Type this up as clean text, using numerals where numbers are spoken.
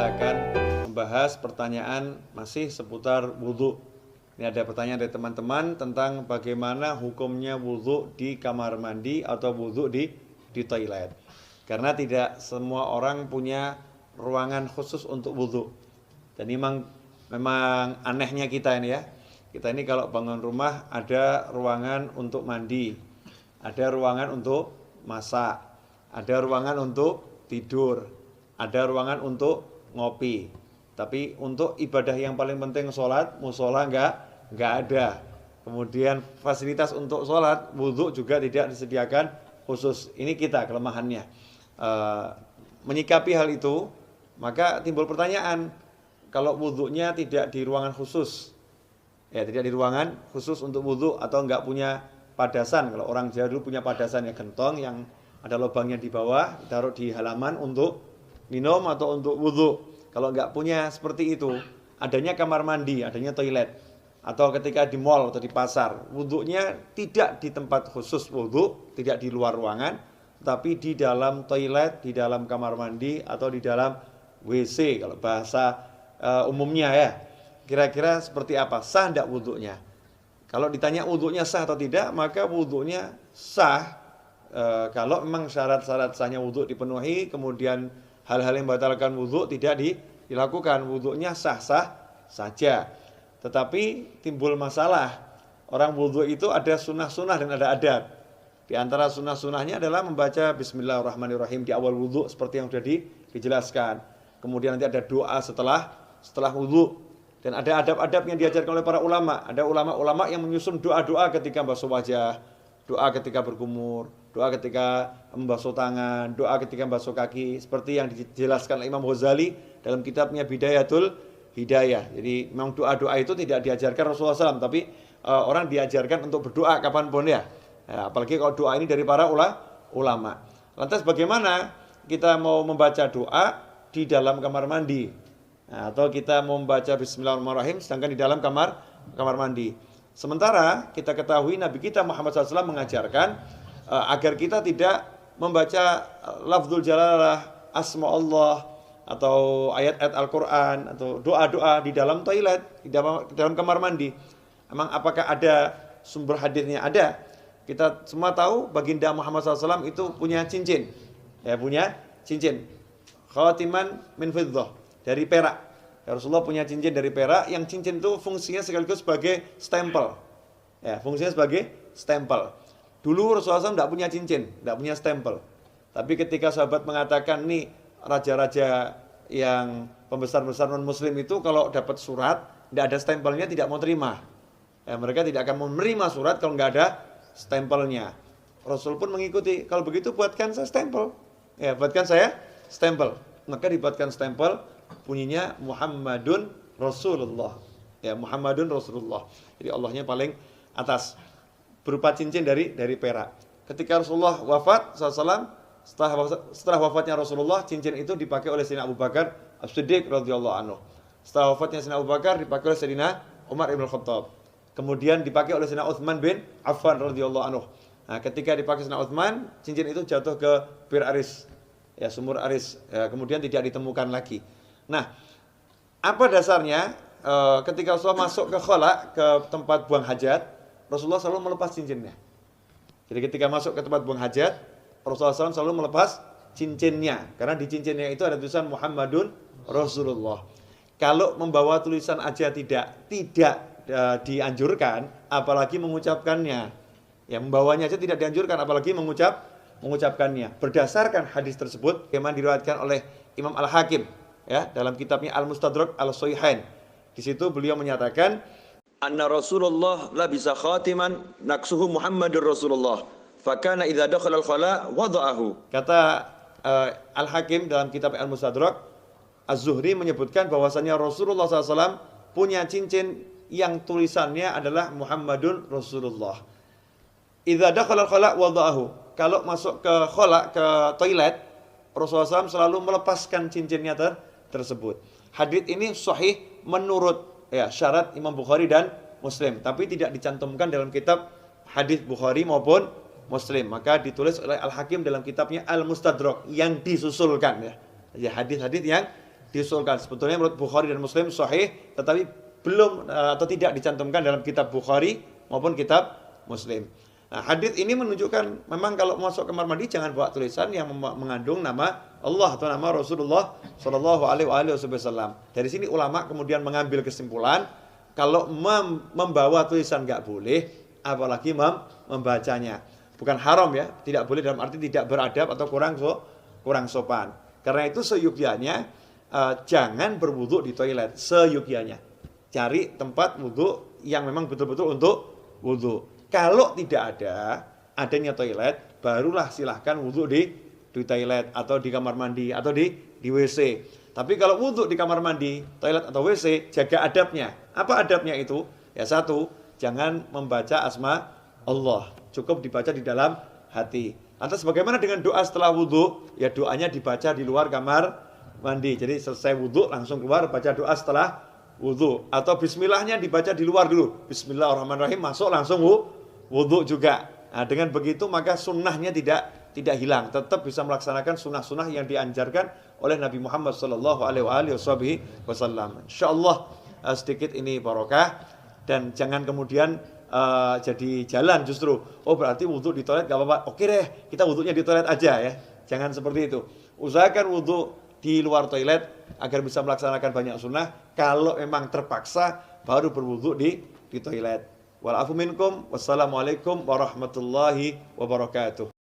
kita akan membahas pertanyaan masih seputar wudhu. Ini ada pertanyaan dari teman-teman tentang bagaimana hukumnya wudhu di kamar mandi atau wudhu di toilet. Karena tidak semua orang punya ruangan khusus untuk wudhu. Dan memang anehnya kita ini ya. Kita ini kalau bangun rumah ada ruangan untuk mandi, ada ruangan untuk masak, ada ruangan untuk tidur, ada ruangan untuk ngopi. Tapi untuk ibadah yang paling penting sholat, musola enggak ada. Kemudian fasilitas untuk sholat, wudhu juga tidak disediakan khusus. Ini kita kelemahannya. Menyikapi hal itu, maka timbul pertanyaan, kalau wudhunya tidak di ruangan khusus, ya tidak di ruangan khusus untuk wudhu atau enggak punya padasan. Kalau orang Jawa dulu punya padasan ya, gentong yang ada lubangnya di bawah, taruh di halaman untuk minum atau untuk wudhu. Kalau nggak punya seperti itu, adanya kamar mandi, adanya toilet, atau ketika di mall atau di pasar, wudhunya tidak di tempat khusus wudhu, tidak di luar ruangan, tapi di dalam toilet, di dalam kamar mandi, atau di dalam WC, kalau bahasa umumnya ya. Kira-kira seperti apa? Sah tidak wudhunya? Kalau ditanya wudhunya sah atau tidak, maka wudhunya sah. Kalau memang syarat-syarat sahnya wudhu dipenuhi, kemudian hal-hal yang membatalkan wudhu tidak dilakukan, wudhunya sah-sah saja. Tetapi timbul masalah, orang wudhu itu ada sunnah-sunnah dan ada adab. Di antara sunnah-sunnahnya adalah membaca Bismillahirrahmanirrahim di awal wudhu seperti yang sudah dijelaskan. Kemudian nanti ada doa setelah wudhu. Dan ada adab-adab yang diajarkan oleh para ulama. Ada ulama-ulama yang menyusun doa-doa ketika basuh wajah, doa ketika berkumur, doa ketika membasuh tangan, doa ketika membasuh kaki, seperti yang dijelaskan oleh Imam Ghazali dalam kitabnya Bidayatul Hidayah. Jadi memang doa-doa itu tidak diajarkan Rasulullah SAW, tapi orang diajarkan untuk berdoa kapanpun ya. Apalagi kalau doa ini dari para ulama. Lantas bagaimana kita mau membaca doa di dalam kamar mandi? Atau kita mau membaca Bismillahirrahmanirrahim sedangkan di dalam kamar mandi. Sementara kita ketahui Nabi kita Muhammad SAW mengajarkan agar kita tidak membaca lafzul jalalah, asma Allah, atau ayat-ayat Al-Quran, atau doa-doa di dalam toilet, di dalam kamar mandi. Emang apakah ada sumber hadisnya? Ada. Kita semua tahu baginda Muhammad SAW itu punya cincin. Ya, punya cincin. Khatiman min fiddah, dari perak. Ya, Rasulullah punya cincin dari perak, yang cincin itu fungsinya sekaligus sebagai stempel. Ya, fungsinya sebagai stempel. Dulu Rasulullah SAW tidak punya cincin, tidak punya stempel. Tapi ketika sahabat mengatakan, nih raja-raja yang pembesar-besar non-muslim itu kalau dapat surat, tidak ada stempelnya tidak mau terima. Ya, mereka tidak akan menerima surat kalau nggak ada stempelnya. Rasul pun mengikuti, kalau begitu buatkan saya stempel. Ya, buatkan saya stempel. Maka dibuatkan stempel, bunyinya Muhammadun Rasulullah. Ya, Muhammadun Rasulullah. Jadi Allahnya paling atas, berupa cincin dari perak. Ketika Rasulullah wafat SAW, setelah wafatnya Rasulullah, cincin itu dipakai oleh Sayyidina Abu Bakar As-Siddiq radhiyallahu anhu. Setelah wafatnya Sayyidina Abu Bakar dipakai oleh Sayyidina Umar ibn Khattab. Kemudian dipakai oleh Sayyidina Utsman bin Affan radhiyallahu anhu. Nah, ketika dipakai Sayyidina Utsman, cincin itu jatuh ke Bir Aris, ya, sumur Aris. Ya, kemudian tidak ditemukan lagi. Nah, apa dasarnya? Ketika Rasulullah masuk ke khala, ke tempat buang hajat, Rasulullah selalu melepas cincinnya. Jadi ketika masuk ke tempat buang hajat, Rasulullah SAW selalu melepas cincinnya. Karena di cincinnya itu ada tulisan Muhammadun Rasulullah. Kalau membawa tulisan aja tidak dianjurkan, apalagi mengucapkannya. Ya, membawanya aja tidak dianjurkan, apalagi mengucapkannya. Berdasarkan hadis tersebut, yang diriwayatkan oleh Imam Al-Hakim, ya, dalam kitabnya Al-Mustadrak Al-Sahihain. Di situ beliau menyatakan, anna Rasulullah labisa khatiman naksuhu Muhammadur Rasulullah fakana idza dakhala al-khala wada'ahu. Kata Al-Hakim dalam kitab Al-Mustadrak, Az-Zuhri menyebutkan bahwasanya Rasulullah SAW punya cincin yang tulisannya adalah Muhammadun Rasulullah. Idza dakhala al-khala wada'ahu. Kalau masuk ke khala, ke toilet, Rasulullah SAW selalu melepaskan cincinnya tersebut. Hadits ini sahih menurut syarat Imam Bukhari dan Muslim, tapi tidak dicantumkan dalam kitab hadis Bukhari maupun Muslim. Maka ditulis oleh Al-Hakim dalam kitabnya Al-Mustadrak yang disusulkan, ya hadis-hadis yang diusulkan. Sebetulnya menurut Bukhari dan Muslim sahih, tetapi belum atau tidak dicantumkan dalam kitab Bukhari maupun kitab Muslim. Nah, hadis ini menunjukkan memang kalau masuk kamar mandi jangan bawa tulisan yang mengandung nama Allah atau nama Rasulullah Shallallahu Alaihi Wasallam. Dari sini ulama kemudian mengambil kesimpulan kalau membawa tulisan nggak boleh, apalagi membacanya. Bukan haram ya, tidak boleh dalam arti tidak beradab atau kurang sopan. Karena itu seyukyanya jangan berwudu di toilet, seyukyanya. Cari tempat wudu yang memang betul-betul untuk wudu. Kalau tidak adanya toilet, barulah silahkan wudu di toilet atau di kamar mandi atau di WC. Tapi kalau wudu di kamar mandi, toilet atau WC, jaga adabnya. Apa adabnya itu? Ya satu, jangan membaca asma Allah. Cukup dibaca di dalam hati. Lantas bagaimana dengan doa setelah wudu? Ya doanya dibaca di luar kamar mandi. Jadi selesai wudu langsung keluar baca doa setelah wudu. Atau bismillahnya dibaca di luar dulu. Bismillahirrahmanirrahim, masuk langsung wudu juga. Nah, dengan begitu maka sunnahnya tidak hilang. Tetap bisa melaksanakan sunnah-sunnah yang dianjarkan oleh Nabi Muhammad SAW. InsyaAllah sedikit ini barokah. Dan jangan kemudian jadi jalan justru. Oh berarti wudhu di toilet gak apa-apa. Oke deh, kita wudhunya di toilet aja ya. Jangan seperti itu. Usahakan wudhu di luar toilet agar bisa melaksanakan banyak sunnah. Kalau memang terpaksa baru berwudhu di toilet. Wal afu minkum. Wassalamualaikum warahmatullahi wabarakatuh.